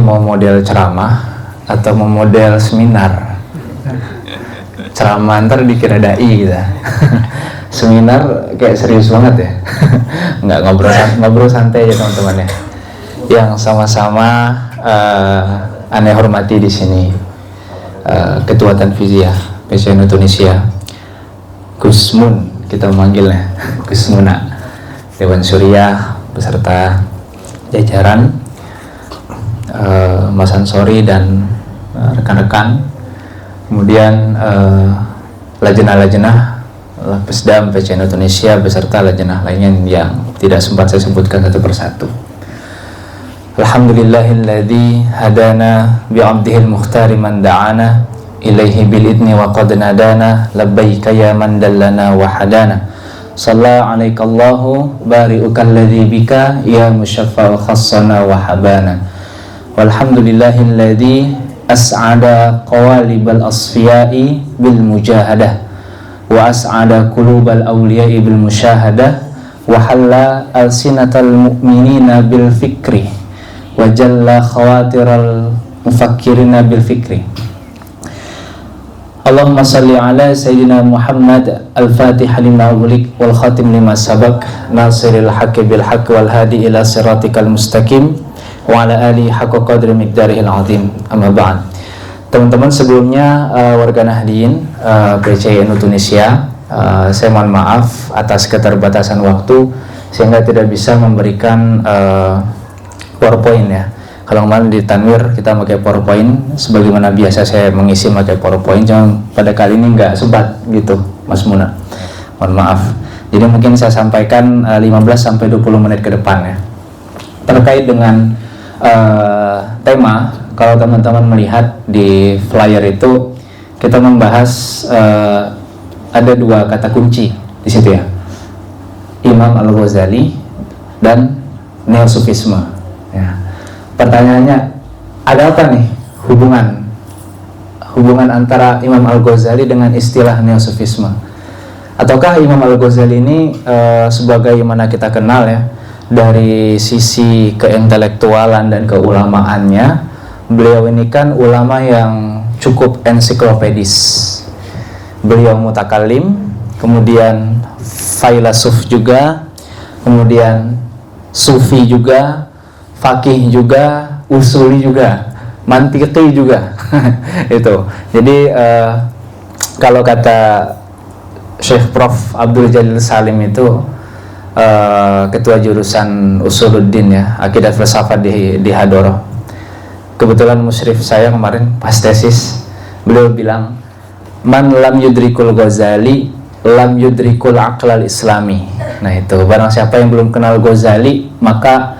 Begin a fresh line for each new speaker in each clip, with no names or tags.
mau model ceramah atau mau model seminar? Ceramah ntar dikira dai gitu. Seminar kayak serius banget ya. Nggak, ngobrol santai aja teman-teman ya. Yang sama-sama aneh hormati di sini, Ketua Tanfiziyah PCNU Tunisia, Gus Mun kita memanggilnya, Gus Muna, Dewan Suriah beserta jajaran, Mas Ansori dan rekan-rekan, kemudian lajnah-lajnah Pesdam PCNU Tunisia beserta lajnah lainnya yang tidak sempat saya sebutkan satu persatu. Alhamdulillahilladzi hadana bi'abdihil mukhtari man da'ana ilaihi bil idni wa qad nadana labbaika ya man dallana wa hadana salla alaika Allahu bari'ukal ladzi bika ya musyaffa'u khassana wa habana walhamdulillahilladzi as'ada qawalibal asfiya'i bil mujahadah wa as'ada qulubal awliya'i bil musyahadah wa halla alsinatal mu'minina bil fikri wa jalla khawatiral mufakkirina bil fikri. Allahumma salli ala Sayyidina Muhammad al-Fatih lima ulik wal khatim lima sabak nasiril haqqi bil haqqi wal hadi ila siratikal mustaqim wa ala alihi haqqa qadri miqdarihil azim. Amma ba'd. Teman-teman, sebelumnya warga Nahdien PCNU Tunisia, saya mohon maaf atas keterbatasan waktu sehingga tidak bisa memberikan PowerPoint ya. Kalau kemarin di Tanwir kita pakai PowerPoint, sebagaimana biasa saya mengisi pakai PowerPoint, cuma pada kali ini nggak sempat gitu, Mas Muna. Mohon maaf. Jadi mungkin saya sampaikan 15-20 menit ke depan ya. Terkait dengan tema, kalau teman-teman melihat di flyer itu kita membahas ada dua kata kunci di situ ya. Imam Al-Ghazali dan Neosufisme. Ya. Pertanyaannya, ada apa nih hubungan antara Imam Al-Ghazali dengan istilah Neosufisme? Ataukah Imam Al-Ghazali ini sebagaimana kita kenal ya, dari sisi keintelektualan dan keulamaannya, beliau ini kan ulama yang cukup ensiklopedis. Beliau mutakallim, kemudian failasuf juga, kemudian sufi juga, fakih juga, usuli juga, mantiki juga. Itu. Jadi kalau kata Syekh Prof Abdul Jalil Salim itu ketua jurusan Usuluddin ya, Akidah Filsafat di Hadoroh. Kebetulan musyrif saya kemarin pas tesis, beliau bilang, man lam yudrikul Ghazali lam yudrikul aqlal islami. Nah itu, barang siapa yang belum kenal Ghazali maka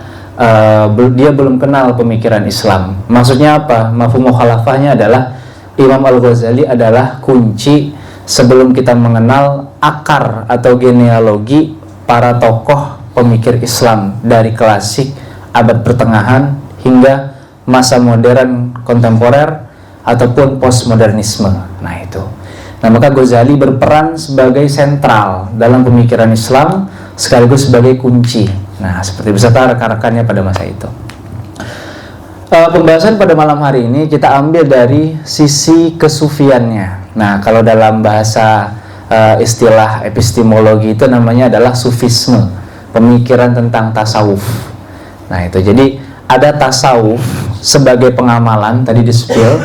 dia belum kenal pemikiran Islam. Maksudnya apa? Mafhum mukhalafahnya adalah Imam Al-Ghazali adalah kunci sebelum kita mengenal akar atau genealogi para tokoh pemikir Islam dari klasik, abad pertengahan hingga masa modern kontemporer ataupun postmodernisme. Nah itu. Nah maka Ghazali berperan sebagai sentral dalam pemikiran Islam sekaligus sebagai kunci. Nah, seperti beserta rekan-rekannya pada masa itu. Pembahasan pada malam hari ini kita ambil dari sisi kesufiannya. Nah, kalau dalam bahasa istilah epistemologi itu namanya adalah sufisme, pemikiran tentang tasawuf. Nah, itu jadi ada tasawuf sebagai pengamalan, tadi di-spill.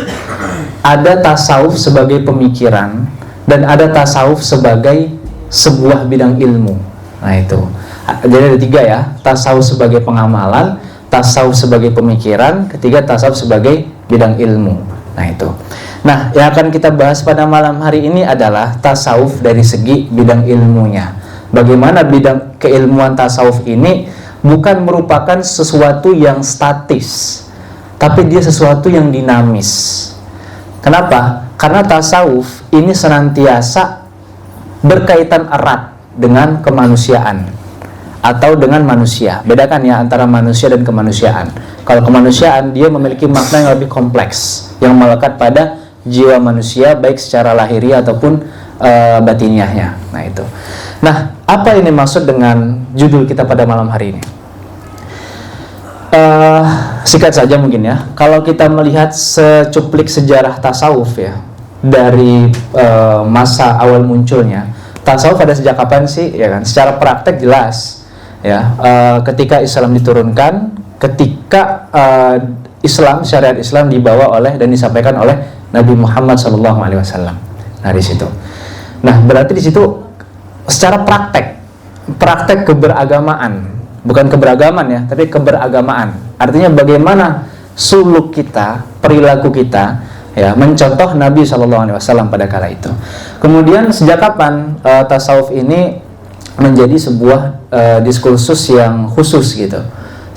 Ada tasawuf sebagai pemikiran, dan ada tasawuf sebagai sebuah bidang ilmu. Nah, itu. Jadi ada tiga ya, tasawuf sebagai pengamalan, tasawuf sebagai pemikiran, ketiga tasawuf sebagai bidang ilmu. Nah itu. Nah yang akan kita bahas pada malam hari ini adalah tasawuf dari segi bidang ilmunya. Bagaimana bidang keilmuan tasawuf ini bukan merupakan sesuatu yang statis, tapi dia sesuatu yang dinamis. Kenapa? Karena tasawuf ini senantiasa berkaitan erat dengan kemanusiaan atau dengan manusia. Bedakan ya antara manusia dan kemanusiaan. Kalau kemanusiaan dia memiliki makna yang lebih kompleks, yang melekat pada jiwa manusia baik secara lahiriah ataupun batiniahnya. Nah itu. Nah, apa ini maksud dengan judul kita pada malam hari ini? Singkat saja mungkin ya, kalau kita melihat secuplik sejarah tasawuf ya, dari masa awal munculnya tasawuf pada sejak kapan sih, ya kan? Secara praktek jelas ya, ketika Islam diturunkan, ketika Islam, syariat Islam dibawa oleh dan disampaikan oleh Nabi Muhammad SAW. Nah di situ, nah berarti di situ secara praktek keberagamaan, bukan keberagaman ya, tapi keberagamaan. Artinya bagaimana suluk kita, perilaku kita, ya, mencontoh Nabi SAW pada kala itu. Kemudian sejak kapan tasawuf ini menjadi sebuah diskursus yang khusus gitu,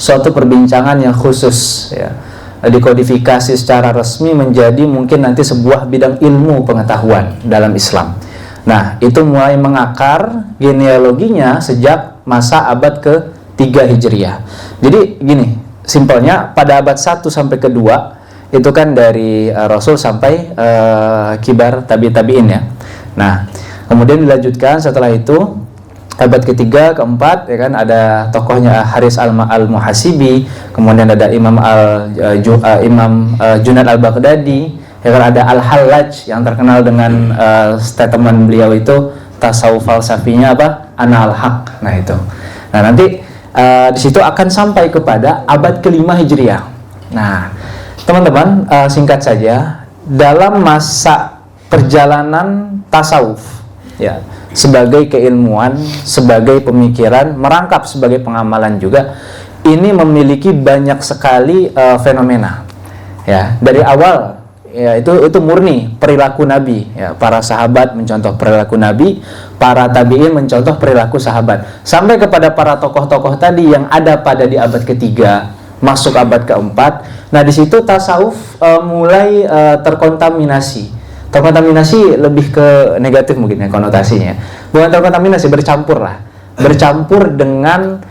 suatu perbincangan yang khusus, ya, dikodifikasi secara resmi menjadi mungkin nanti sebuah bidang ilmu pengetahuan dalam Islam. Nah itu mulai mengakar genealoginya sejak masa abad ke-3 Hijriah. Jadi gini, simpelnya pada abad 1 sampai ke-2 itu kan dari Rasul sampai kibar tabi'in ya. Nah, kemudian dilanjutkan setelah itu abad ke-3, ke-4 ya kan, ada tokohnya Haris al-Muhasibi, kemudian ada Imam Junaid al-Baghdadi, ya kan, ada Al-Hallaj yang terkenal dengan statement beliau itu tasawuf falsafinya apa? Ana al-haq. Nah itu. Nah nanti di situ akan sampai kepada abad ke-5 Hijriah. Nah, teman-teman, singkat saja, dalam masa perjalanan tasawuf ya, sebagai keilmuan, sebagai pemikiran, merangkap sebagai pengamalan juga, ini memiliki banyak sekali fenomena. Ya, dari awal ya itu murni perilaku Nabi ya, para sahabat mencontoh perilaku Nabi, para tabi'in mencontoh perilaku sahabat, sampai kepada para tokoh-tokoh tadi yang ada pada di abad ke-3 masuk abad ke-4. Nah di situ tasawuf mulai terkontaminasi lebih ke negatif mungkin ya konotasinya, bukan terkontaminasi, bercampur dengan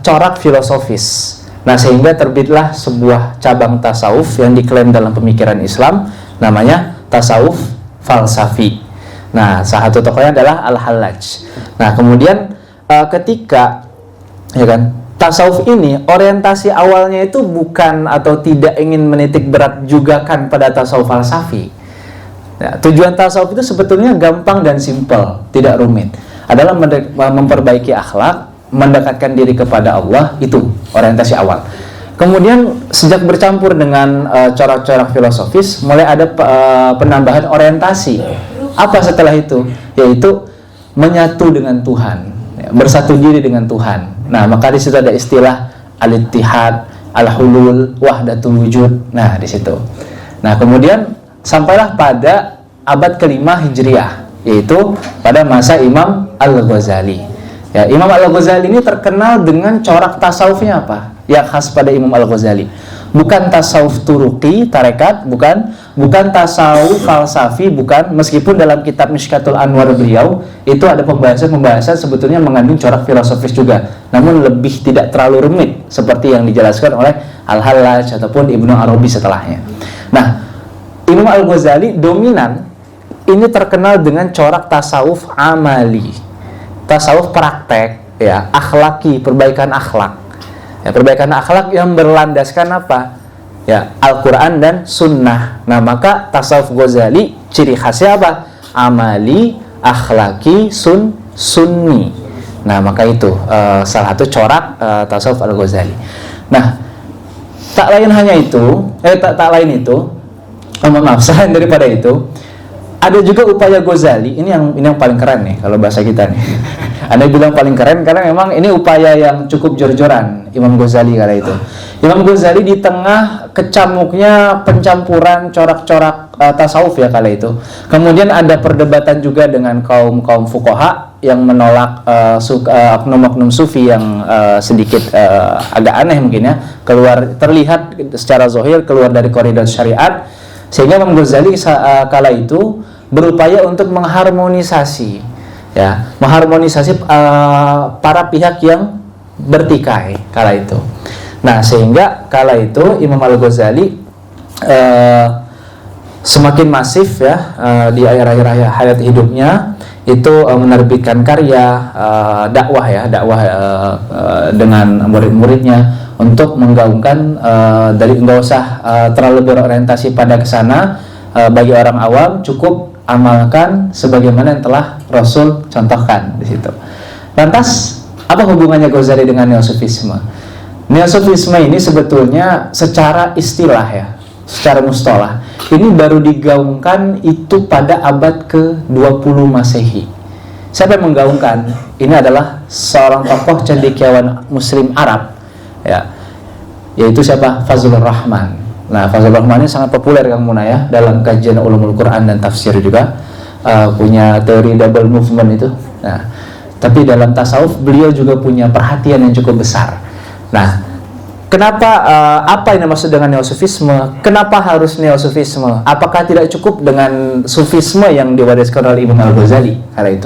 corak filosofis. Nah sehingga terbitlah sebuah cabang tasawuf yang diklaim dalam pemikiran Islam, namanya tasawuf falsafi. Nah salah satu tokohnya adalah Al-Hallaj. Nah kemudian ketika ya kan, tasawuf ini orientasi awalnya itu bukan atau tidak ingin menitik berat juga kan pada tasawuf falsafi. Ya, tujuan tasawuf itu sebetulnya gampang dan simpel, tidak rumit, adalah memperbaiki akhlak, mendekatkan diri kepada Allah, itu orientasi awal. Kemudian sejak bercampur dengan corak-corak filosofis, mulai ada penambahan orientasi. Apa setelah itu? Yaitu menyatu dengan Tuhan, ya, bersatu diri dengan Tuhan. Nah maka di situ ada istilah al-ittihad, al-hulul, wahdatul wujud. Nah di situ. Nah kemudian sampailah pada abad ke-5 Hijriah, yaitu pada masa Imam Al-Ghazali. Ya, Imam Al-Ghazali ini terkenal dengan corak tasawufnya apa? Yang khas pada Imam Al-Ghazali. Bukan tasawuf turuqi, tarekat, bukan tasawuf falsafi, bukan, meskipun dalam kitab Mishkatul Anwar beliau itu ada pembahasan sebetulnya mengandung corak filosofis juga, namun lebih tidak terlalu rumit seperti yang dijelaskan oleh Al-Hallaj ataupun Ibnu Arabi setelahnya. Nah, Imam Al-Ghazali dominan ini terkenal dengan corak tasawuf amali, tasawuf praktek, ya, akhlaki, perbaikan akhlak. Ya, perbaikan akhlak yang berlandaskan apa? Ya, Al-Quran dan Sunnah. Nah, maka tasawuf Ghazali ciri khasnya apa? Amali, akhlaki, sunni. Nah, maka itu salah satu corak tasawuf Al-Ghazali. Nah, tak lain itu, selain daripada itu, ada juga upaya Ghazali. Ini yang paling keren nih kalau bahasa kita nih. Anda bilang paling keren karena memang ini upaya yang cukup jor-joran Imam Ghazali kala itu. Imam Ghazali di tengah kecamuknya pencampuran corak-corak tasawuf ya kala itu. Kemudian ada perdebatan juga dengan kaum fuqaha yang menolak oknum-oknum sufi yang sedikit agak aneh mungkin ya, terlihat secara zahir keluar dari koridor syariat, sehingga Imam Ghazali kala itu berupaya untuk mengharmonisasi para pihak yang bertikai kala itu. Nah, sehingga kala itu Imam Al-Ghazali semakin masif ya di akhir-akhir hayat hidupnya itu menerbitkan karya dakwah dengan murid-muridnya, untuk menggaungkan dari nggak usah terlalu berorientasi pada kesana. Bagi orang awam cukup amalkan sebagaimana yang telah Rasul contohkan di situ. Lantas apa hubungannya Ghazali dengan neosufisme? Neosufisme ini sebetulnya secara istilah ya, secara mustalah, ini baru digaungkan itu pada abad ke-20 Masehi. Siapa yang menggaungkan? Ini adalah seorang tokoh cendekiawan Muslim Arab, ya, yaitu siapa? Fazlur Rahman. Nah, Fazlur Rahman ini sangat populer Kang Muna ya dalam kajian ulumul Quran dan tafsir juga, punya teori double movement itu. Nah, tapi dalam tasawuf beliau juga punya perhatian yang cukup besar. Nah, kenapa apa yang dimaksud dengan neosufisme? Kenapa harus neosufisme? Apakah tidak cukup dengan sufisme yang diwariskan oleh Imam Al-Ghazali kala itu?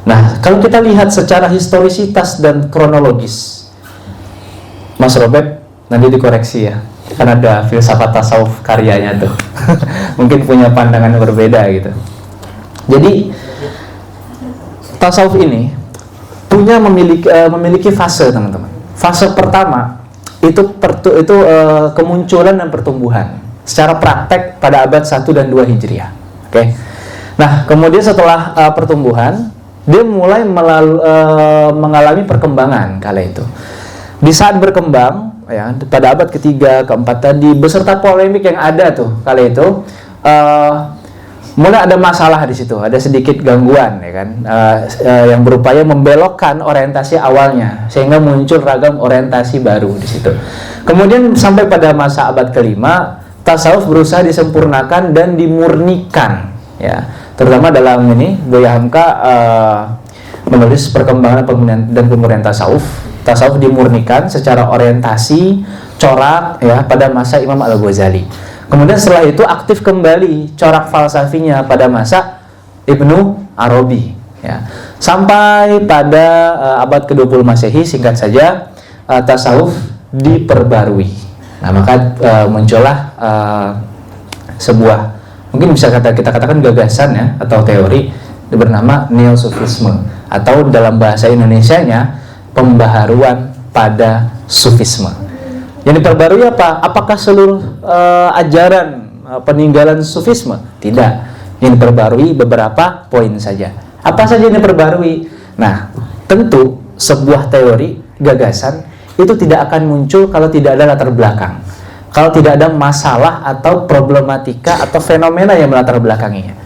Nah, kalau kita lihat secara historisitas dan kronologis, Mas Robert nanti dikoreksi ya, kan ada filsafat tasawuf karyanya tuh mungkin punya pandangan yang berbeda gitu. Jadi tasawuf ini memiliki fase, teman-teman. Fase pertama itu kemunculan dan pertumbuhan secara praktek pada abad 1 dan 2 Hijriah. Oke. Nah, kemudian setelah pertumbuhan, dia mulai mengalami perkembangan kala itu. Di saat berkembang ya, pada abad ketiga, keempat tadi, beserta polemik yang ada tuh kala itu, mulai ada masalah di situ, ada sedikit gangguan ya kan, yang berupaya membelokkan orientasi awalnya sehingga muncul ragam orientasi baru di situ. Kemudian sampai pada masa abad kelima, tasawuf berusaha disempurnakan dan dimurnikan ya, terutama dalam ini Buya Hamka menulis perkembangan dan pemurnian tasawuf. Tasawuf dimurnikan secara orientasi, corak ya pada masa Imam Al-Ghazali. Kemudian setelah itu aktif kembali corak falsafinya pada masa Ibnu Arabi ya. Sampai pada abad ke-20 Masehi, singkat saja, tasawuf diperbarui. Nah, maka muncullah sebuah, mungkin bisa kita katakan gagasan ya, atau teori bernama neosufisme, atau dalam bahasa Indonesianya pembaharuan pada sufisme. Yang diperbarui apa? Apakah seluruh ajaran peninggalan sufisme? Tidak. Yang diperbarui beberapa poin saja. Apa saja yang diperbarui? Nah, tentu sebuah teori, gagasan itu tidak akan muncul kalau tidak ada latar belakang, kalau tidak ada masalah atau problematika atau fenomena yang melatar belakanginya.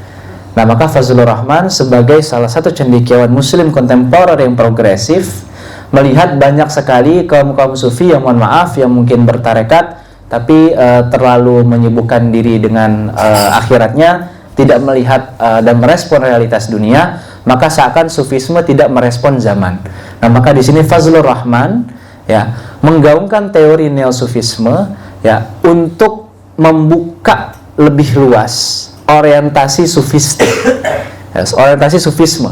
Nah, maka Fazlur Rahman sebagai salah satu cendekiawan Muslim kontemporer yang progresif melihat banyak sekali kaum sufi yang, mohon maaf, yang mungkin bertarekat tapi terlalu menyibukkan diri dengan akhiratnya, tidak melihat dan merespon realitas dunia, maka seakan sufisme tidak merespon zaman. Nah, maka di sini Fazlur Rahman ya menggaungkan teori neosufisme ya untuk membuka lebih luas orientasi sufistik, ya, orientasi sufisme.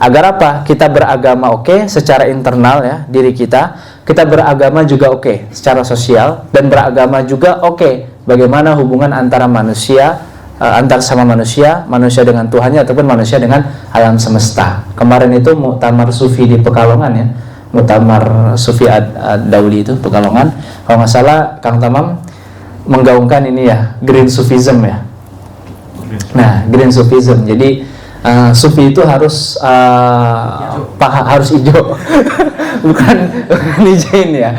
Agar apa? Kita beragama oke secara internal ya, diri kita beragama juga oke secara sosial, dan beragama juga oke bagaimana hubungan antara manusia, antar sama manusia, manusia dengan Tuhannya, ataupun manusia dengan alam semesta. Kemarin itu muktamar sufi di Pekalongan ya, muktamar sufi Ad-Dauli itu Pekalongan, kalau nggak salah Kang Tamam menggaungkan ini ya, green sufism ya. Nah, green sufism, jadi sufi itu harus harus hijau bukan hijauin ya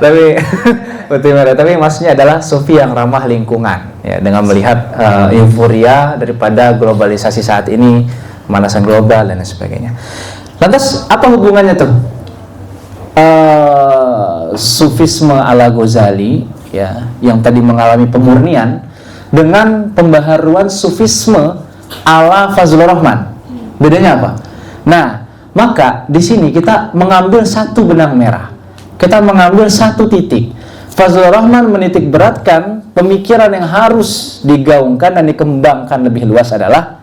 tapi maksudnya adalah sufi yang ramah lingkungan ya, dengan melihat euforia daripada globalisasi saat ini, pemanasan global dan sebagainya. Lantas apa hubungannya tuh sufisme ala Ghazali ya, yang tadi mengalami pemurnian, dengan pembaharuan sufisme ala Fazlur Rahman? Bedanya apa? Nah, maka di sini kita mengambil satu benang merah, kita mengambil satu titik. Fazlur Rahman menitik beratkan pemikiran yang harus digaungkan dan dikembangkan lebih luas adalah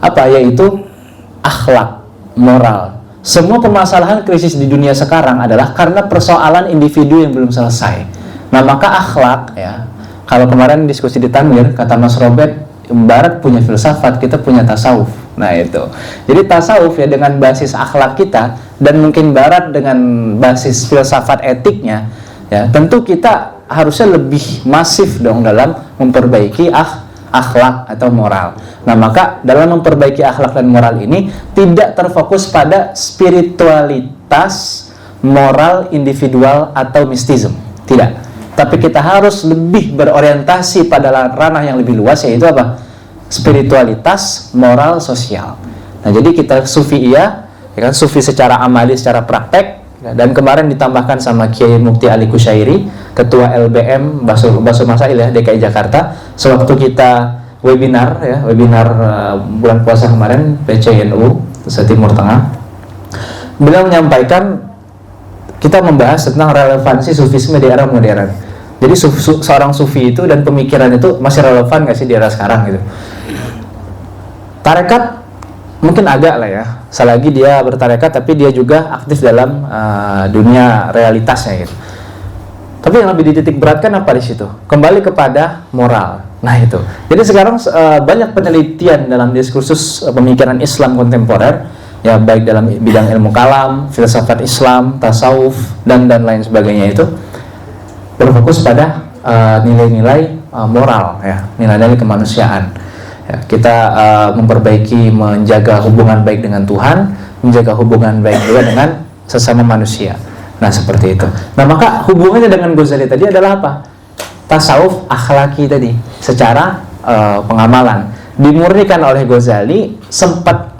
apa? Yaitu akhlak, moral. Semua permasalahan krisis di dunia sekarang adalah karena persoalan individu yang belum selesai. Nah, maka akhlak ya, kalau kemarin diskusi di Tanwir, kata Mas Robert, Barat punya filsafat, kita punya tasawuf. Nah itu, jadi tasawuf ya dengan basis akhlak kita, dan mungkin Barat dengan basis filsafat etiknya, ya tentu kita harusnya lebih masif dong dalam memperbaiki akhlak atau moral. Nah maka dalam memperbaiki akhlak dan moral ini tidak terfokus pada spiritualitas, moral, individual atau mistisme, tidak. Tapi kita harus lebih berorientasi pada ranah yang lebih luas, yaitu apa? Spiritualitas, moral, sosial. Nah jadi kita sufi ya kan, sufi secara amali, secara praktek. Dan kemarin ditambahkan sama Kiai Mukti Ali Kusyairi, Ketua LBM Basul Masail ya DKI Jakarta, sewaktu kita webinar bulan puasa kemarin PCNU se-Timur Tengah, beliau menyampaikan kita membahas tentang relevansi sufisme di era modern. Jadi seorang sufi itu dan pemikiran itu masih relevan nggak sih di era sekarang gitu? Tarekat mungkin agak lah ya, selagi dia bertarekat tapi dia juga aktif dalam dunia realitasnya gitu. Tapi yang lebih dititik beratkan apa di situ? Kembali kepada moral. Nah itu. Jadi sekarang banyak penelitian dalam diskursus pemikiran Islam kontemporer, ya baik dalam bidang ilmu kalam, filsafat Islam, tasawuf dan lain sebagainya, itu berfokus pada nilai-nilai moral ya, nilai-nilai kemanusiaan. Ya, kita memperbaiki, menjaga hubungan baik dengan Tuhan, menjaga hubungan baik juga dengan sesama manusia. Nah seperti itu. Nah maka hubungannya dengan Ghazali tadi adalah apa? Tasawuf akhlaki tadi, secara pengamalan dimurnikan oleh Ghazali, sempat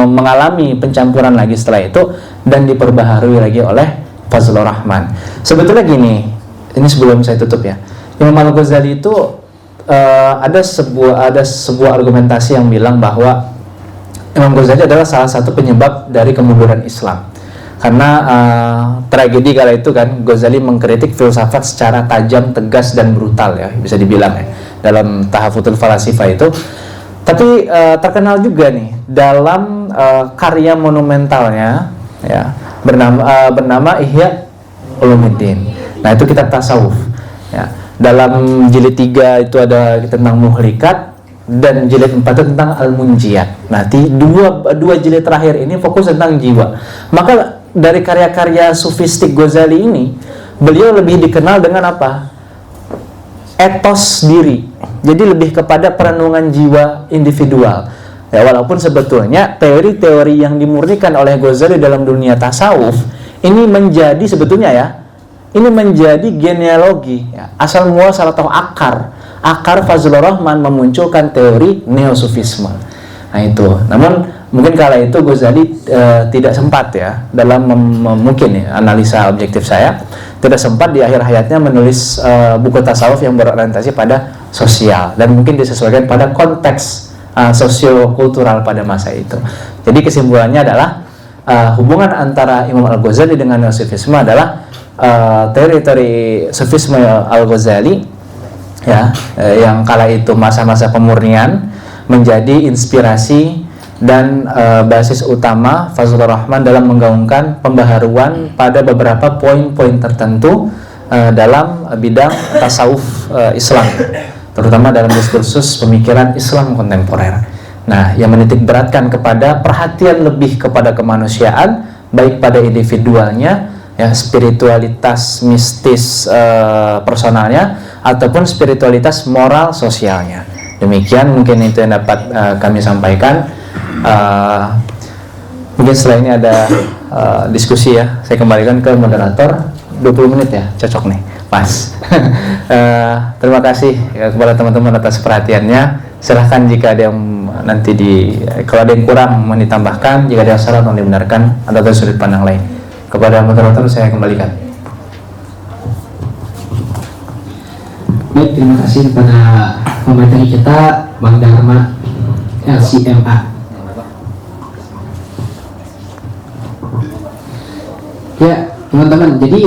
mengalami pencampuran lagi setelah itu dan diperbaharui lagi oleh Fazlur Rahman. Sebetulnya gini, ini sebelum saya tutup ya, Imam Al-Ghazali itu ada sebuah argumentasi yang bilang bahwa Imam Ghazali adalah salah satu penyebab dari kemunduran Islam. Karena tragedi kala itu kan, Ghazali mengkritik filsafat secara tajam, tegas dan brutal ya, bisa dibilang ya, dalam Tahafutul Falasifah itu. Tapi terkenal juga nih dalam karya monumentalnya ya, bernama Ihya Ulumuddin. Nah itu kitab tasawuf ya. Dalam jilid 3 itu ada tentang muhlikat, dan jilid 4 itu tentang al-munjiyat. Nah dua jilid terakhir ini fokus tentang jiwa. Maka dari karya-karya sufistik Ghazali ini, beliau lebih dikenal dengan apa? Etos diri. Jadi lebih kepada perenungan jiwa individual ya, walaupun sebetulnya teori-teori yang dimurnikan oleh Ghazali dalam dunia tasawuf ini menjadi sebetulnya ya, ini menjadi genealogi ya, asal muasal atau akar Fazlur Rahman memunculkan teori neosufisme. Nah itu, namun mungkin kala itu Ghazali tidak sempat ya dalam mungkin ya, analisa objektif saya, tidak sempat di akhir hayatnya menulis buku tasawuf yang berorientasi pada sosial dan mungkin disesuaikan pada konteks sosiokultural pada masa itu. Jadi kesimpulannya adalah hubungan antara Imam Al-Ghazali dengan neosufisme adalah teori-teori sufisme Al-Ghazali ya, yang kala itu masa-masa pemurnian menjadi inspirasi dan basis utama Fazlur Rahman dalam menggaungkan pembaharuan pada beberapa poin-poin tertentu dalam bidang tasawuf Islam, terutama dalam diskursus pemikiran Islam kontemporer. Nah, yang menitik beratkan kepada perhatian lebih kepada kemanusiaan, baik pada individualnya, ya, spiritualitas mistis personalnya, ataupun spiritualitas moral sosialnya. Demikian mungkin itu yang dapat kami sampaikan. Mungkin setelah ini ada diskusi ya, saya kembalikan ke moderator. 20 menit ya, cocok nih, pas. Terima kasih ya, kepada teman-teman atas perhatiannya. Silahkan jika ada yang nanti kalau ada yang kurang mau ditambahkan, jika ada saran mau dibenarkan atau sudut pandang lain. Kepada moderator saya kembalikan.
Baik, terima kasih kepada pemateri kita, Bang Dharma LCMA. Ya, teman-teman, jadi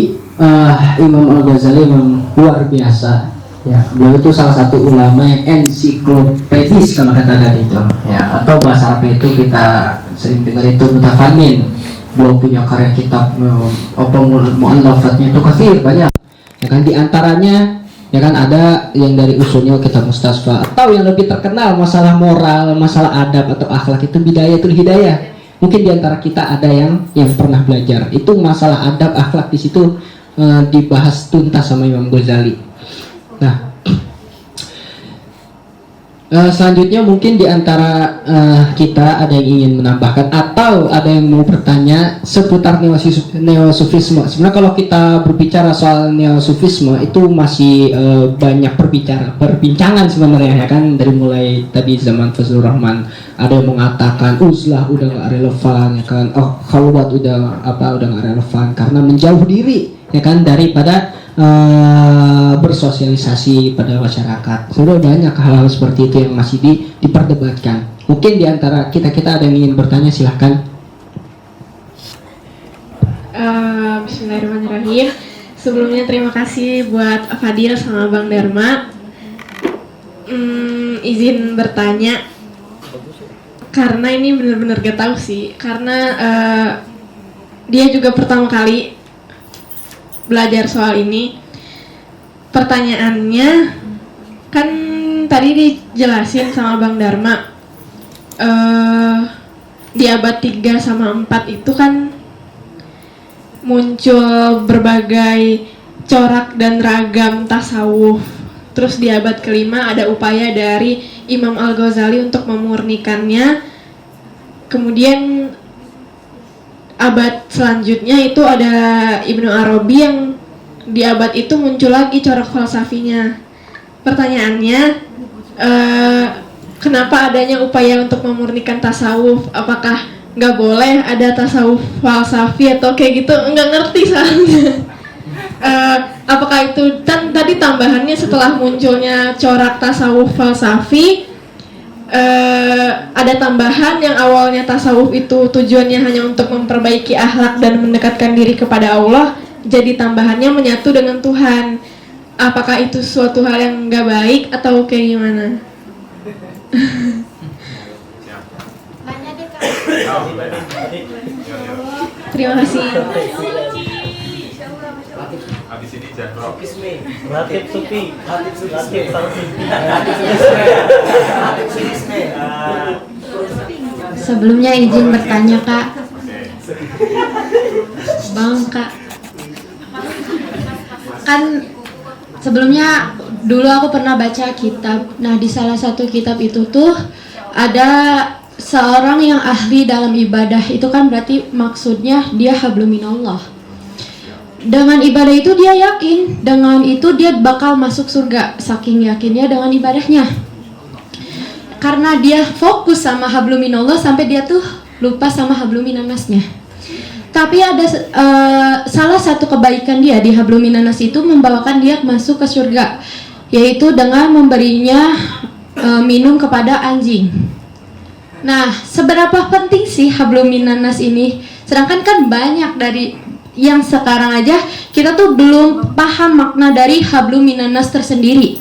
Imam Al-Ghazali memang luar biasa. Ya, beliau itu salah satu ulama yang ensiklopedis kalau kata tadi itu. Ya, atau bahasa Arab itu kita sering dengar itu mutafanin. Beliau punya karya kitab mu'allafatnya itu kafir banyak. Ya kan, di antaranya Ya kan ada yang dari usulnya kitab Mustasfa, atau yang lebih terkenal masalah moral, masalah adab atau akhlak itu Bidayatul Hidayah. Mungkin diantara kita ada yang pernah belajar. Itu masalah adab akhlak di situ dibahas tuntas sama Imam Ghazali. Nah, selanjutnya mungkin diantara kita ada yang ingin menambahkan atau ada yang mau bertanya seputar neosufisme. Sebenarnya kalau kita berbicara soal neosufisme itu masih banyak perbincangan sebenarnya, ya kan, dari mulai tadi zaman Fazlur Rahman ada yang mengatakan uzlah udah nggak relevan, ya kan, khalwat udah nggak relevan karena menjauh diri, ya kan, daripada bersosialisasi pada masyarakat. Sudah banyak hal-hal seperti itu yang masih diperdebatkan. Mungkin diantara kita ada yang ingin bertanya, silahkan.
Bismillahirrahmanirrahim. Sebelumnya terima kasih buat Fadil sama Bang Dharma. Izin bertanya karena ini benar-benar gak tahu sih, karena dia juga pertama kali belajar soal ini. Pertanyaannya kan tadi dijelasin sama Bang Dharma, di abad 3 sama 4 itu kan muncul berbagai corak dan ragam tasawuf. Terus di abad kelima ada upaya dari Imam Al-Ghazali untuk memurnikannya. Kemudian abad selanjutnya itu ada Ibnu Arabi yang di abad itu muncul lagi corak falsafinya. Pertanyaannya, kenapa adanya upaya untuk memurnikan tasawuf? Apakah nggak boleh ada tasawuf falsafi atau kayak gitu? Nggak ngerti soalnya. Apakah itu tadi tambahannya setelah munculnya corak tasawuf falsafi, ada tambahan yang awalnya tasawuf itu tujuannya hanya untuk memperbaiki akhlak dan mendekatkan diri kepada Allah, jadi tambahannya menyatu dengan Tuhan. Apakah itu suatu hal yang nggak baik atau kayak gimana? Terima kasih.
Habis ini jangan
Sebelumnya izin bertanya, Kak. Bang, Kak. Kan sebelumnya dulu aku pernah baca kitab. Nah, di salah satu kitab itu tuh ada seorang yang ahli dalam ibadah. Itu kan berarti maksudnya dia hablum minallah. Dengan ibadah itu dia yakin, dengan itu dia bakal masuk surga, saking yakinnya dengan ibadahnya. Karena dia fokus sama hablum minallah sampai dia tuh lupa sama hablum minannasnya. Tapi ada salah satu kebaikan dia di hablum minannas itu membawakan dia masuk ke surga, yaitu dengan memberinya minum kepada anjing. Nah, seberapa penting sih hablum minannas ini? Sedangkan kan banyak dari yang sekarang aja kita tuh belum paham makna dari hablum minannas tersendiri.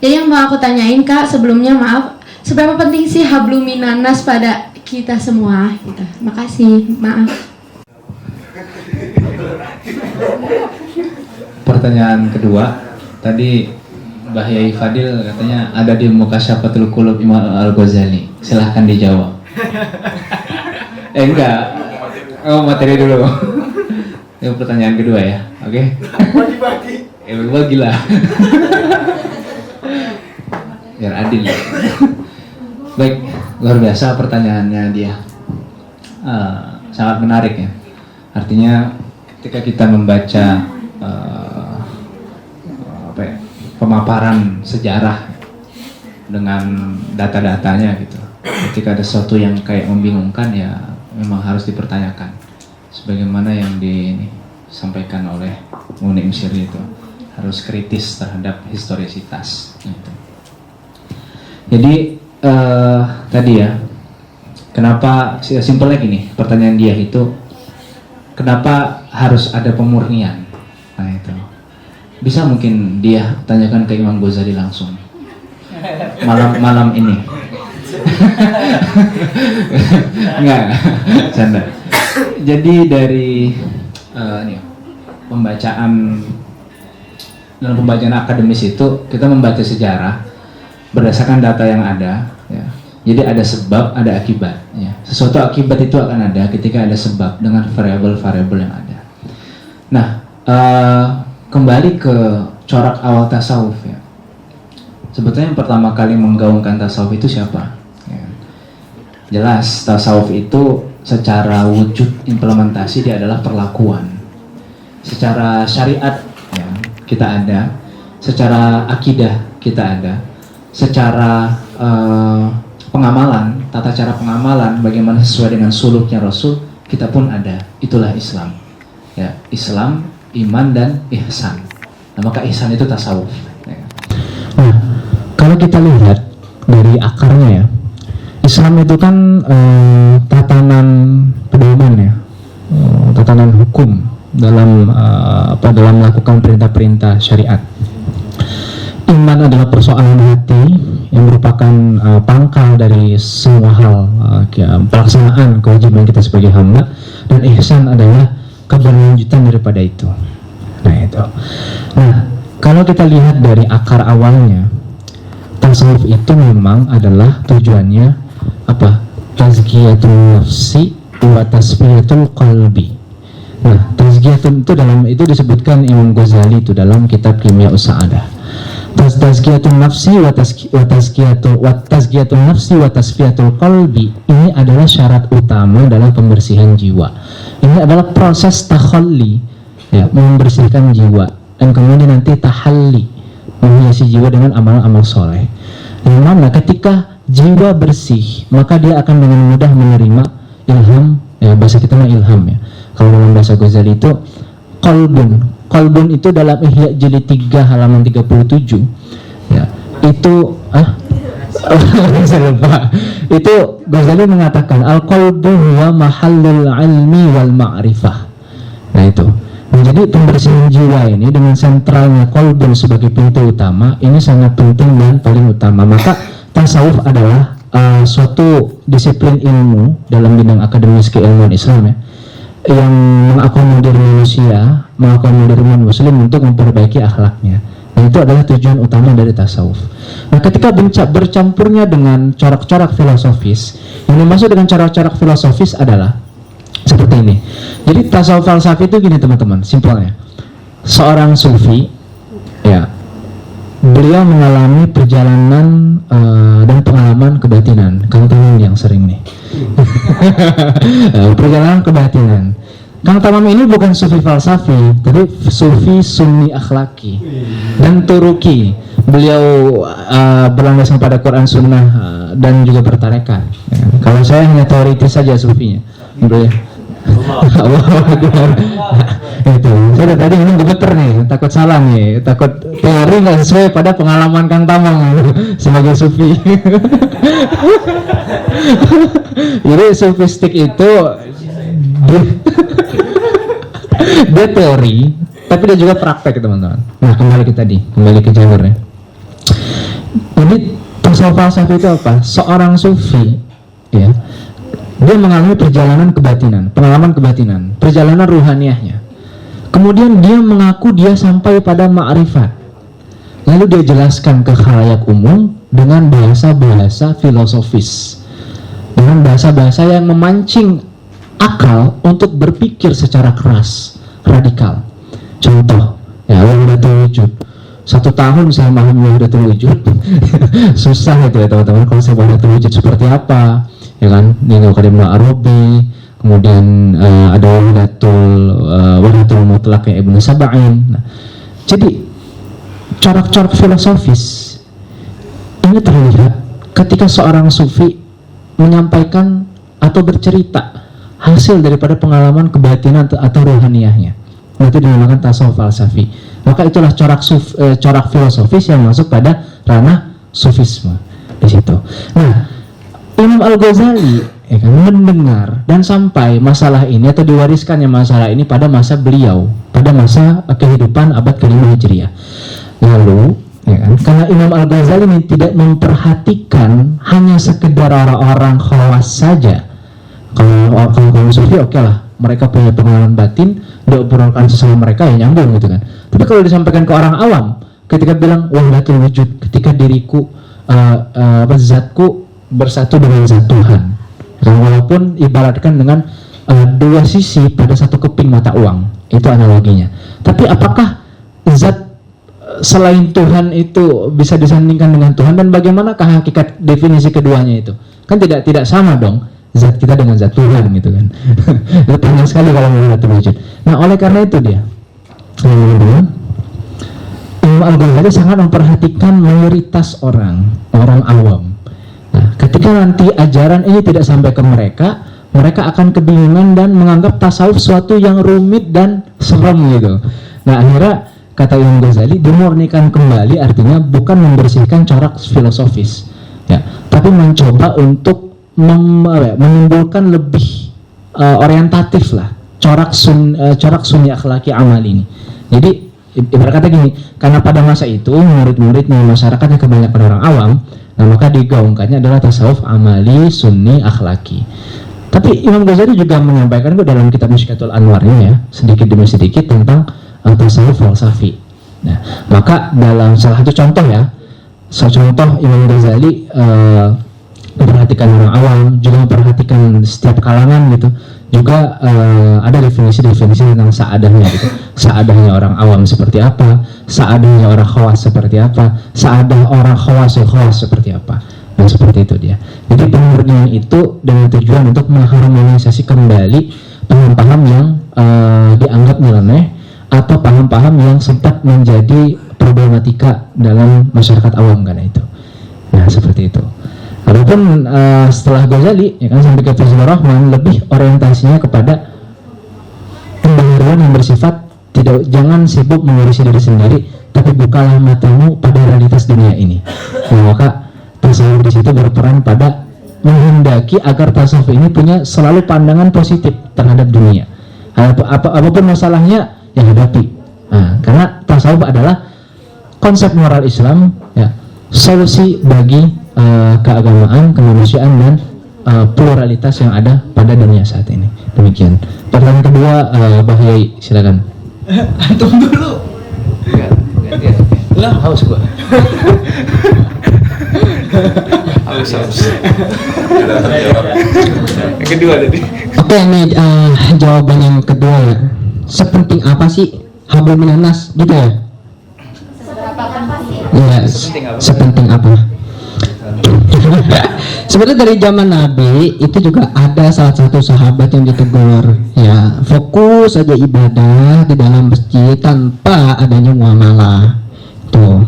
Jadi yang mau aku tanyain, Kak, sebelumnya maaf, seberapa penting sih hablum minannas pada kita semua gitu. Makasih, maaf.
Pertanyaan kedua, tadi Mbah Yai Fadil katanya ada di Mukasyafatul Qulub Imam Al-Ghazali. Silahkan dijawab. Enggak. Oh, materi dulu. Itu pertanyaan kedua ya. Oke. Bagi-bagi. Bagi lah. Biar adil. Baik, luar biasa pertanyaannya dia. Sangat menarik ya. Artinya ketika kita membaca pemaparan sejarah dengan data-datanya gitu, ketika ada sesuatu yang kayak membingungkan ya memang harus dipertanyakan, sebagaimana yang disampaikan oleh Mu'min Syiri itu harus kritis terhadap historisitas gitu. Jadi tadi ya, kenapa simpelnya gini, pertanyaan dia itu kenapa harus ada pemurnian? Nah itu bisa mungkin dia tanyakan ke Imam Ghazali langsung malam ini. Enggak, canda. Jadi dari pembacaan
dalam pembacaan akademis itu kita membaca sejarah berdasarkan data yang ada, ya. Jadi ada sebab, ada akibat, ya. Sesuatu akibat itu akan ada ketika ada sebab dengan variabel-variabel yang ada. Nah, kembali ke corak awal tasawuf, ya. Sebetulnya yang pertama kali menggaungkan tasawuf itu siapa? Ya. Jelas tasawuf itu secara wujud implementasi dia adalah perlakuan. Secara syariat, ya, kita ada. Secara akidah kita ada. Secara pengamalan, tata cara pengamalan bagaimana sesuai dengan suluknya Rasul, kita pun ada. Itulah Islam, ya. Islam, iman, dan ihsan. Nah, maka ihsan itu tasawuf, ya.
Nah, kalau kita lihat dari akarnya, ya, Islam itu kan tatanan pedoman, ya, tatanan hukum dalam dalam melakukan perintah-perintah syariat. Iman adalah persoalan hati yang merupakan pangkal dari semua hal, pelaksanaan kewajiban kita sebagai hamba, dan ihsan adalah keberlanjutan daripada itu. Nah, itu. Nah, kalau kita lihat dari akar awalnya, tasawuf itu memang adalah tujuannya apa? Tazkiyatun nafsi wa tasfiyatul qalbi. Nah, tazkiyatun itu disebutkan Imam Ghazali itu dalam kitab Kimia Us-Sa'adah. Tazkiyatun nafsi wa tazkiyatun nafsi wa tasfiyatul qalbi, ini adalah syarat utama dalam pembersihan jiwa. Ini adalah proses takhalli, ya, membersihkan jiwa, dan kemudian nanti tahalli, menghiasi jiwa dengan amal-amal soleh. Yang mana ketika jiwa bersih, maka dia akan dengan mudah menerima ilham, ya, bahasa kita mah ilham, ya. Kalau dalam bahasa Ghazali itu Qalbun itu dalam Ihya jilid 3 halaman 37, ya, itu saya lupa. Itu Ghazali mengatakan al-qalbu huwa mahallul ilmi wal ma'rifah. Nah, itu. Jadi pembersihan jiwa ini dengan sentralnya qalbun sebagai pintu utama, ini sangat penting dan paling utama. Maka tasawuf adalah suatu disiplin ilmu dalam bidang akademis keilmuan Islam, ya, yang mengakomodir manusia, mengakomodir umat muslim untuk memperbaiki akhlaknya. Dan itu adalah tujuan utama dari tasawuf. Nah, ketika bercampurnya dengan corak-corak filosofis, yang dimaksud dengan corak-corak filosofis adalah seperti ini. Jadi tasawuf falsafi itu gini teman-teman, simpelnya. Seorang sufi, ya, beliau mengalami perjalanan dan pengalaman kebatinan. Kang Tamam yang sering nih. Perjalanan kebatinan. Kang Tamam ini bukan sufi falsafi, tapi sufi sunni akhlaki dan turuki. Beliau berlandaskan pada Quran Sunnah dan juga bertarekat. Ya. Kalau saya hanya teoritis saja sufinya. Beliau itu. Saya tadi ini gemeter nih, takut salah nih, takut teori nggak sesuai pada pengalaman Kang Tamam sebagai sufi. Jadi sufistik itu dia teori, tapi dia juga praktek, teman-teman. Nah, kembali ke jalurnya. Jadi tasawuf falsafi itu apa? Seorang sufi, ya, dia mengalami perjalanan kebatinan, pengalaman kebatinan, perjalanan ruhaniahnya. Kemudian dia mengaku dia sampai pada ma'rifat. Lalu dia jelaskan ke khalayak umum dengan bahasa-bahasa filosofis, dengan bahasa-bahasa yang memancing akal untuk berpikir secara keras, radikal. Contoh, ya, wahdatul wujud. 1 tahun saya memahami wahdatul wujud susah itu, ya teman-teman. Konsep wahdatul wujud seperti apa, ya kan? Ini Ibnu Arabi, kemudian ada wahdatul mutlaq ya Ibnu Sab'in. Nah, jadi corak-corak filosofis ini terlihat ketika seorang sufi menyampaikan atau bercerita hasil daripada pengalaman kebatinan atau rohaniahnya. Nah, itu dinamakan tasawuf falsafi. Maka itulah corak filosofis yang masuk pada ranah sufisme di situ. Nah, Imam Al-Ghazali, ya kan, mendengar dan sampai masalah ini atau diwariskannya masalah ini pada masa beliau, pada masa kehidupan abad ke-5 Hijriah. Lalu, ya kan, karena Imam Al-Ghazali ini tidak memperhatikan hanya sekedar orang-orang khawas saja. Kalau sufi oke lah, mereka punya pengalaman batin, diobrolkan sesama mereka ya nyambung gitu kan. Tapi kalau disampaikan ke orang awam, ketika bilang wahdatul wujud, ketika diriku zatku bersatu dengan zat Tuhan. Dan walaupun ibaratkan dengan dua sisi pada satu keping mata uang, itu analoginya. Tapi apakah zat selain Tuhan itu bisa disandingkan dengan Tuhan, dan bagaimanakah hakikat definisi keduanya itu? Kan tidak sama dong zat kita dengan zat Tuhan gitu kan. Itu panjang sekali kalau melihat wujud. Nah, oleh karena itu dia Imam Al-Ghazali sangat memperhatikan mayoritas orang awam. Nah, ketika nanti ajaran ini tidak sampai ke mereka akan kebingungan dan menganggap tasawuf suatu yang rumit dan serem gitu. Nah, akhirnya kata Imam Ghazali, dimurnikan kembali artinya bukan membersihkan corak filosofis, ya, tapi mencoba untuk menimbulkan lebih orientatif lah corak sunni akhlaki amal ini. Jadi ibarat kata gini, karena pada masa itu murid-muridnya masyarakatnya kebanyakan orang awam, nah maka digaungkannya adalah tasawuf amali sunni akhlaki. Tapi Imam Ghazali juga menyampaikan dalam kitab Mishkatul Anwarnya ya, sedikit demi sedikit tentang tasawuf falsafi. Nah, maka dalam salah satu contoh Imam Ghazali memperhatikan orang awam, juga memperhatikan setiap kalangan gitu. Juga ada definisi-definisi tentang saadahnya gitu. Saadahnya orang awam seperti apa, saadahnya orang khawas seperti apa, saadah orang khawasul khawas seperti apa. Dan seperti itu dia. Jadi pemurnian itu dengan tujuan untuk mengharmonisasi kembali paham-paham yang dianggap nyeleneh atau paham-paham yang sempat menjadi problematika dalam masyarakat awam karena itu. Nah, seperti itu. Walaupun setelah Ghazali ya kan sampai ke Fazlur Rahman lebih orientasinya kepada pembaharuan yang bersifat jangan sibuk mengurusi diri sendiri, tapi bukalah matamu pada realitas dunia ini. Nah, maka tasawuf di situ berperan pada menghendaki agar tasawuf ini punya selalu pandangan positif terhadap dunia. Apapun masalahnya yang hadapi. Nah, karena tasawuf adalah konsep moral Islam, ya, solusi bagi keagamaan, kemanusiaan dan pluralitas yang ada pada dunia saat ini. Demikian. Pertanyaan kedua, Bahyai, silakan.
Antum dulu.
Lah, haus gua.
Haus. Tidak terjawab. Yang kedua tadi.
Oke, ini jawaban yang kedua ya. Sepenting apa sih hablum minan nas gitu ya? Ya, sepenting apa? Sebenarnya dari zaman Nabi itu juga ada salah satu sahabat yang ditegur, ya, fokus aja ibadah di dalam masjid tanpa adanya muamalah. Tuh.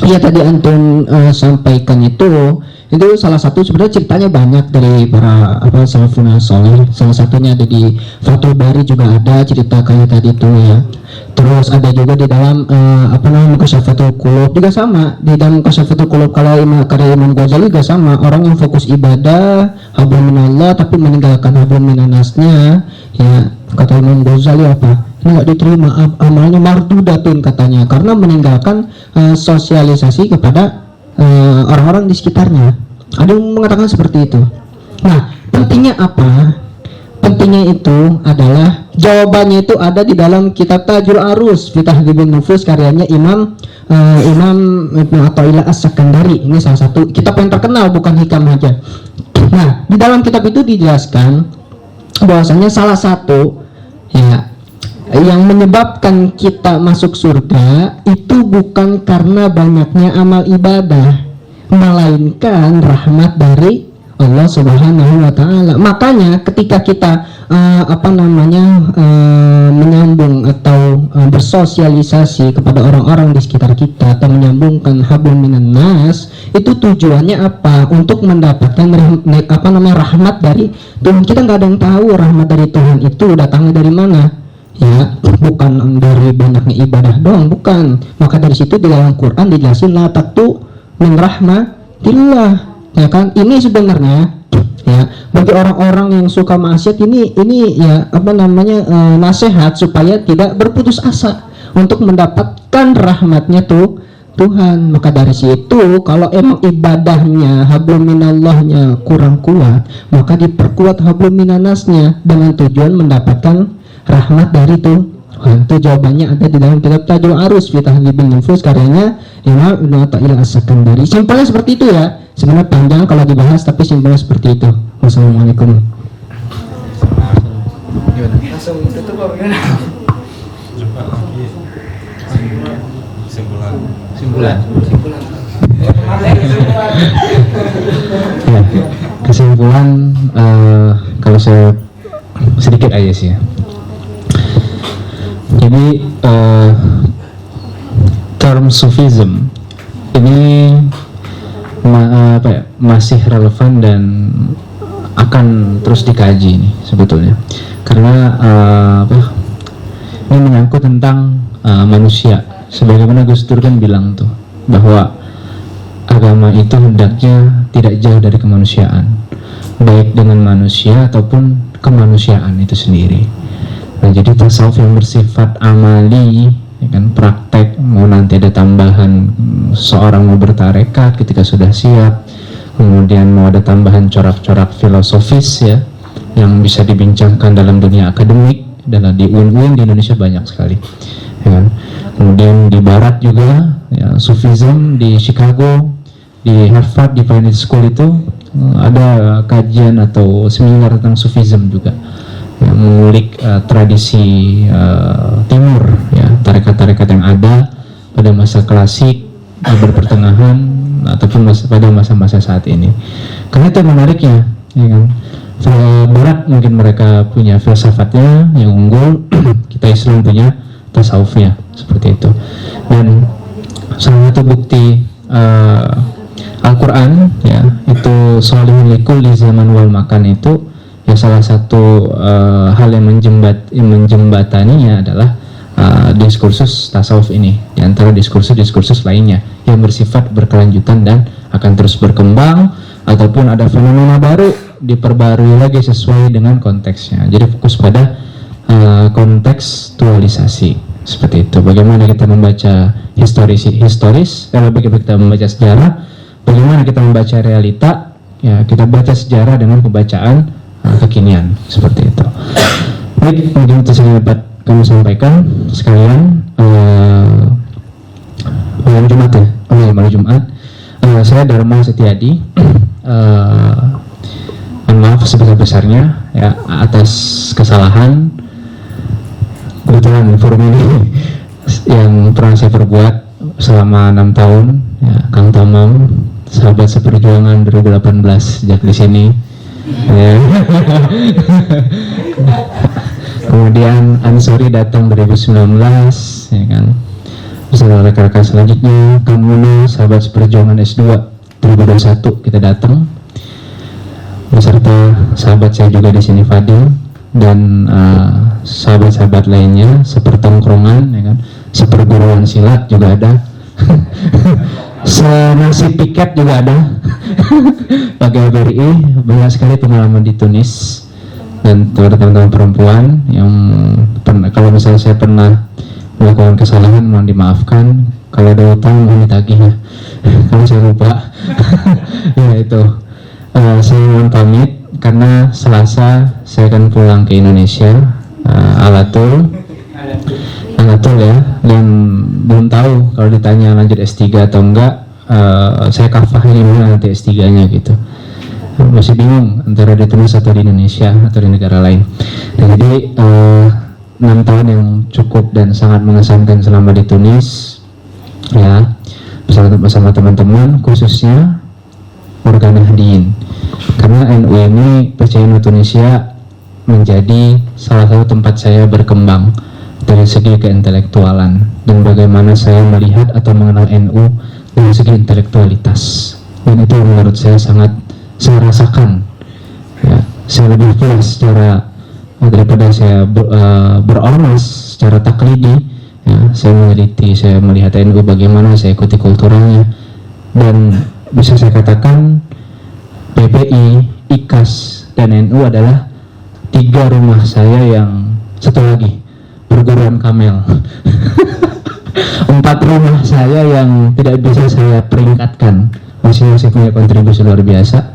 Iya, tadi antum sampaikan itu salah satu, sebenarnya ceritanya banyak dari para salafun saleh. Salah satunya ada di Fathul Bari juga ada cerita kayak tadi itu ya. Terus ada juga di dalam Muqashafatul Qulub juga sama. Di dalam Muqashafatul Qulub kalau karya Imam Ghazali juga sama. Orang yang fokus ibadah hablum minallah tapi meninggalkan hablum minannasnya, ya, kata Imam Ghazali apa? Ini nggak diterima, amalnya mardudatun katanya, karena meninggalkan sosialisasi kepada orang-orang di sekitarnya. Ada yang mengatakan seperti itu. Nah, pentingnya apa? Pentingnya itu adalah jawabannya itu ada di dalam kitab Tajul Arus fi Tahdhibun Nufus karyanya Imam Ibnu Athaillah As-Sakandari. Ini salah satu kitab yang terkenal, bukan hikam aja. Nah, di dalam kitab itu dijelaskan bahwasanya salah satu ya yang menyebabkan kita masuk surga itu bukan karena banyaknya amal ibadah, melainkan rahmat dari Allah Subhanahu wa Ta'ala. Makanya ketika kita menyambung atau bersosialisasi kepada orang-orang di sekitar kita atau menyambungkan hablum minan nas, itu tujuannya apa? Untuk mendapatkan rahmat dari Tuhan. Kita nggak ada yang tahu rahmat dari Tuhan itu datangnya dari mana. Ya, bukan dari banyaknya ibadah doang, bukan. Maka dari situ di dalam Quran dijelasin la taqtu min rahmatillah. Ya kan, ini sebenarnya ya bagi orang-orang yang suka maksiat ini ya nasihat supaya tidak berputus asa untuk mendapatkan rahmatnya tuh Tuhan. Maka dari situ kalau emang ibadahnya hablum minallahnya kurang kuat, maka diperkuat hablum minannasnya dengan tujuan mendapatkan rahmat dari tuh
Itu jawabannya ada di dalam kitab Tajul Arus fi Tahdhibin Nufus karyanya Imam Ibnu Athaillah As-Sakandari. Simpelnya seperti itu ya. Sebenarnya panjang kalau dibahas, tapi simpelnya seperti itu. Wassalamualaikum.
Langsung tutup apa gimana? Simpulan.
Ya, kesimpulan kalau saya sedikit aja sih ya. Jadi term Sufism ini masih relevan dan akan terus dikaji nih sebetulnya, karena ini menyangkut tentang manusia. Sebagaimana Gus Dur kan bilang tuh bahwa agama itu hendaknya tidak jauh dari kemanusiaan, baik dengan manusia ataupun kemanusiaan itu sendiri. Nah, jadi tasawuf yang bersifat amali, ya kan, praktek, mau nanti ada tambahan seorang mau bertarekat ketika sudah siap, kemudian mau ada tambahan corak-corak filosofis ya yang bisa dibincangkan dalam dunia akademik, dalam di UIN di Indonesia banyak sekali, ya kan. Kemudian di Barat juga ya, Sufism di Chicago, di Harvard, di Pioneer School itu ada kajian atau seminar tentang Sufism juga yang mengulik tradisi timur ya, tarekat-tarekat yang ada pada masa klasik, abad pertengahan ataupun pada masa-masa saat ini. Karena itu menariknya ya kan. Barat mungkin mereka punya filsafatnya yang unggul, kita Islam punya tasawufnya seperti itu. Dan salah satu bukti Al-Quran ya itu sholihun likulli zaman wal makan itu ya, salah satu hal yang menjembataninya adalah diskursus tasawuf ini di antara diskursus lainnya yang bersifat berkelanjutan dan akan terus berkembang, ataupun ada fenomena baru diperbarui lagi sesuai dengan konteksnya. Jadi fokus pada kontekstualisasi seperti itu. Bagaimana kita membaca historis, bagaimana kita membaca sejarah, bagaimana kita membaca realita, ya kita baca sejarah dengan pembacaan kekinian seperti itu. Baik, mungkin itu saja dapat kami sampaikan sekalian. Malam Jumat ya, malam Jumat. Saya Dharma Setiadi. Maaf sebesar-besarnya ya atas kesalahan. Kebetulan forum ini yang pernah saya perbuat selama 6 tahun ya, Kang Tamam, sahabat seperjuangan 2018 sejak di sini ya. Kemudian Ansori datang 2019 ya kan, bersama rekan-rekan selanjutnya Kang Muno, sahabat seperjuangan S2 2021 kita datang beserta sahabat saya juga di sini Fadil dan sahabat-sahabat lainnya sepertongkrongan ya kan, seperguruan silat juga ada. Senasib piket juga ada. Pakai BRI, banyak sekali pengalaman di Tunis. Dan teman-teman perempuan yang pernah, kalau misalnya saya pernah melakukan kesalahan mohon dimaafkan, kalau ada utang mohon ditagih ya. Kalau saya lupa. Ya itu. Saya mohon pamit karena Selasa saya akan pulang ke Indonesia, Alatul ya, dan belum tahu kalau ditanya lanjut S3 atau enggak. Saya kafahin gimana nanti S3-nya gitu, masih bingung antara di Tunis atau di Indonesia atau di negara lain. Dan jadi 6 tahun yang cukup dan sangat mengesankan selama di Tunis ya, bersama teman-teman khususnya Organ Nahdien, karena NU ini percaya Tunisia menjadi salah satu tempat saya berkembang dari segi keintelektualan dan bagaimana saya melihat atau mengenal NU dari segi intelektualitas, dan itu menurut saya sangat saya rasakan ya, saya lebih puas secara daripada saya berormas secara taklidi ya, saya meneliti, saya melihat NU bagaimana, saya ikuti kulturalnya, dan bisa saya katakan PPI, IKAS, dan NU adalah 3 rumah saya yang satu lagi perguruan Kamel. 4 rumah saya yang tidak bisa saya peringkatkan, masing-masing punya kontribusi luar biasa.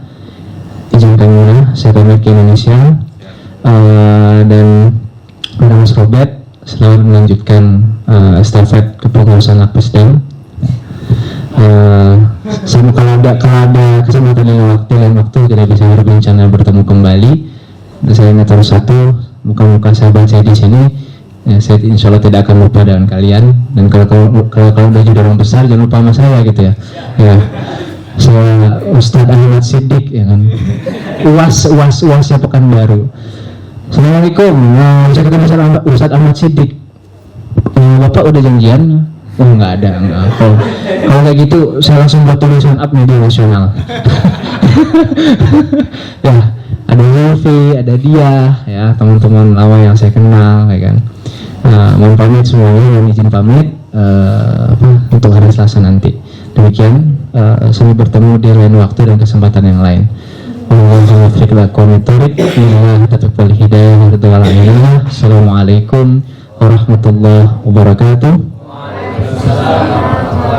Izinkan saya pamit ke Indonesia dan Mas Robert, selamat melanjutkan estafet kepengurusan Lakpesdam. Sama kalau ada kesempatan lain waktu tidak bisa berbincang dan bertemu kembali, saya minta satu, muka-muka sahabat saya di sini, ya, saya insya Allah tidak akan lupa dengan kalian. Dan kalau udah jadi orang besar jangan lupa sama saya gitu ya. Ya, saya Ustadz Ahmad Siddiq ya kan, uasnya Pekanbaru. Assalamualaikum, saya ketemu sama Ustadz Ahmad Siddiq. Bapak udah janjian? Oh nggak ada, enggak. Kalau kayak gitu saya langsung buat tulisan up media nasional. Ya, ada Zulfi, ada dia, ya teman-teman lama yang saya kenal, ya kan. Mohon pamit semuanya, mohon izin pamit untuk hari Selasa nanti. Demikian, sampai bertemu di lain waktu dan kesempatan yang lain. Assalamualaikum warahmatullahi wabarakatuh.